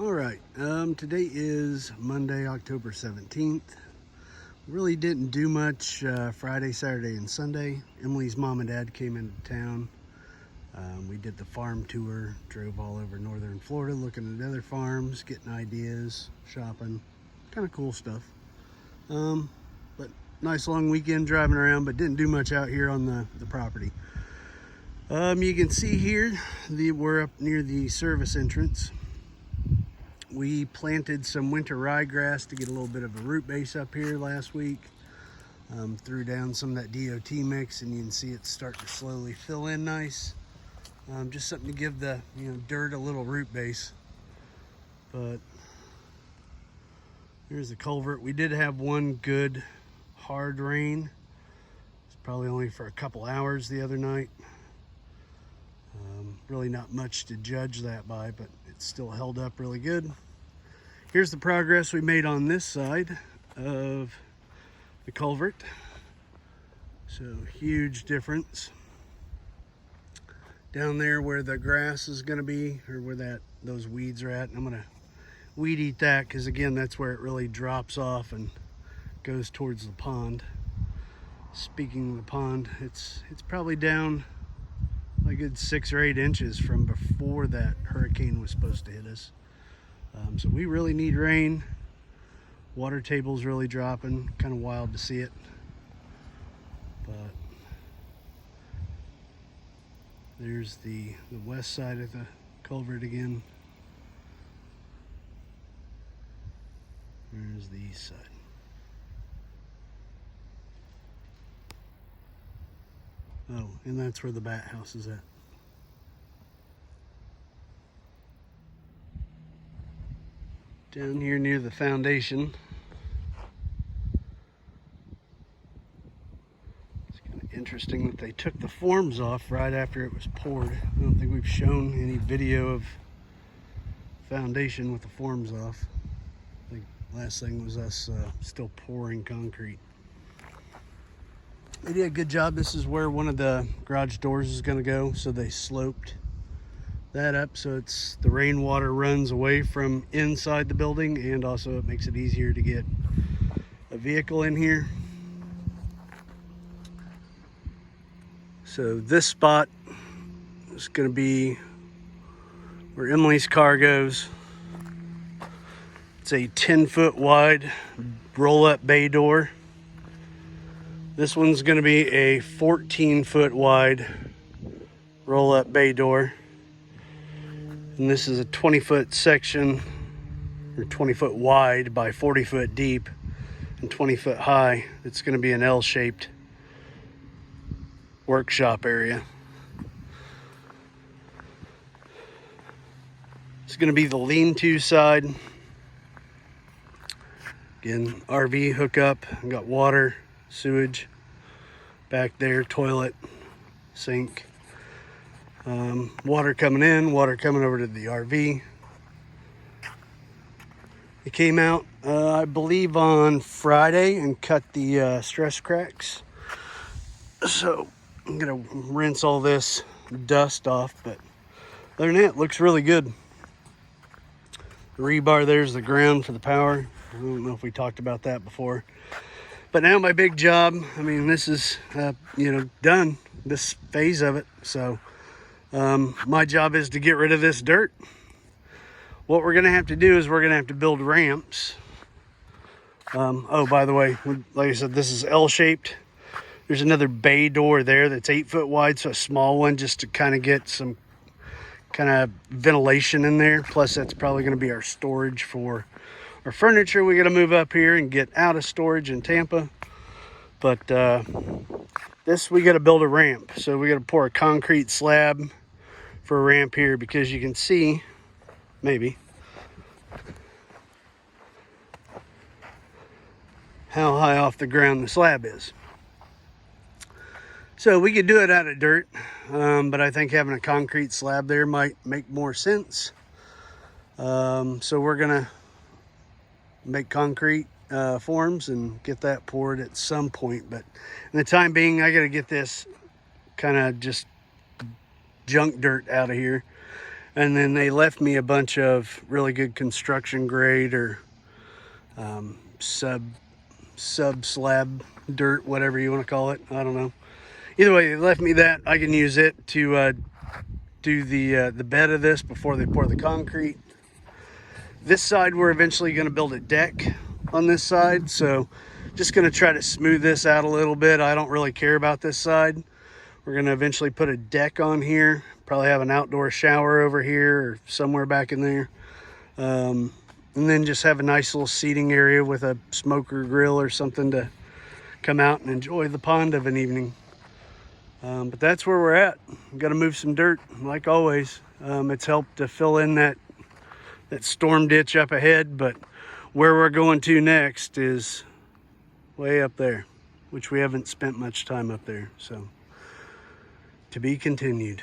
All right, today is Monday, October 17th. Really didn't do much Friday, Saturday, and Sunday. Emily's mom and dad came into town. We did the farm tour, drove all over northern Florida looking at other farms, getting ideas, shopping, kind of cool stuff. But nice long weekend driving around, but didn't do much out here on the property. You can see here, we're up near the service entrance. We planted some winter ryegrass to get a little bit of a root base up here last week. Threw down some of that DOT mix, and you can see it's starting to slowly fill in nice. Just something to give the dirt a little root base. But here's the culvert. We did have one good hard rain. It's probably only for a couple hours the other night. Really not much to judge that by, but it's still held up really good. Here's the progress we made on this side of the culvert. So huge difference. Down there where the grass is going to be, or where those weeds are at, and I'm going to weed eat that, because again, that's where it really drops off and goes towards the pond. Speaking of the pond, it's probably down a good 6 or 8 inches from before that hurricane was supposed to hit us. So we really need rain. Water table's really dropping. Kind of wild to see it. But there's the west side of the culvert again. There's the east side. Oh, and that's where the bat house is at. Down here near the foundation. It's kind of interesting that they took the forms off right after it was poured. I don't think we've shown any video of foundation with the forms off. I think last thing was us still pouring concrete. They did a good job. This is where one of the garage doors is going to go, so they sloped that up so the rainwater runs away from inside the building, and also it makes it easier to get a vehicle in here. So this spot is going to be where Emily's car goes. It's a 10-foot wide roll-up bay door. This one's going to be a 14-foot wide roll-up bay door. And this is a 20-foot section, or 20-foot wide by 40-foot deep and 20-foot high. It's going to be an L-shaped workshop area. It's going to be the lean-to side. Again, RV hookup. Got water, sewage back there, toilet, sink. Water coming in, water coming over to the RV. It came out, I believe, on Friday and cut the stress cracks. So I'm gonna rinse all this dust off, but other than that, it looks really good. The rebar there's the ground for the power. I don't know if we talked about that before. But now my big job, this is, done, this phase of it. So my job is to get rid of this dirt. What we're going to have to do is we're going to have to build ramps. Oh, by the way, like I said, this is L-shaped. There's another bay door there that's 8 foot wide, so a small one just to kind of get some kind of ventilation in there. Plus, that's probably going to be our storage for our furniture. We got to move up here and get out of storage in Tampa. But this, we got to build a ramp. So we got to pour a concrete slab for a ramp here, because you can see, maybe, how high off the ground the slab is. So we could do it out of dirt, but I think having a concrete slab there might make more sense. So we're gonna make concrete forms and get that poured at some point. But in the time being, I gotta get this kind of just junk dirt out of here. And then they left me a bunch of really good construction grade or sub slab dirt, whatever you want to call it. I don't know. Either way, they left me that. I can use it to do the bed of this before they pour the concrete. This side, we're eventually going to build a deck on this side, so just going to try to smooth this out a little bit. I don't really care about this side. We're going to eventually put a deck on here, probably have an outdoor shower over here or somewhere back in there, and then just have a nice little seating area with a smoker grill or something to come out and enjoy the pond of an evening. But that's where we're at. Got to move some dirt, like always. It's helped to fill in that storm ditch up ahead, but where we're going to next is way up there, which we haven't spent much time up there, so to be continued.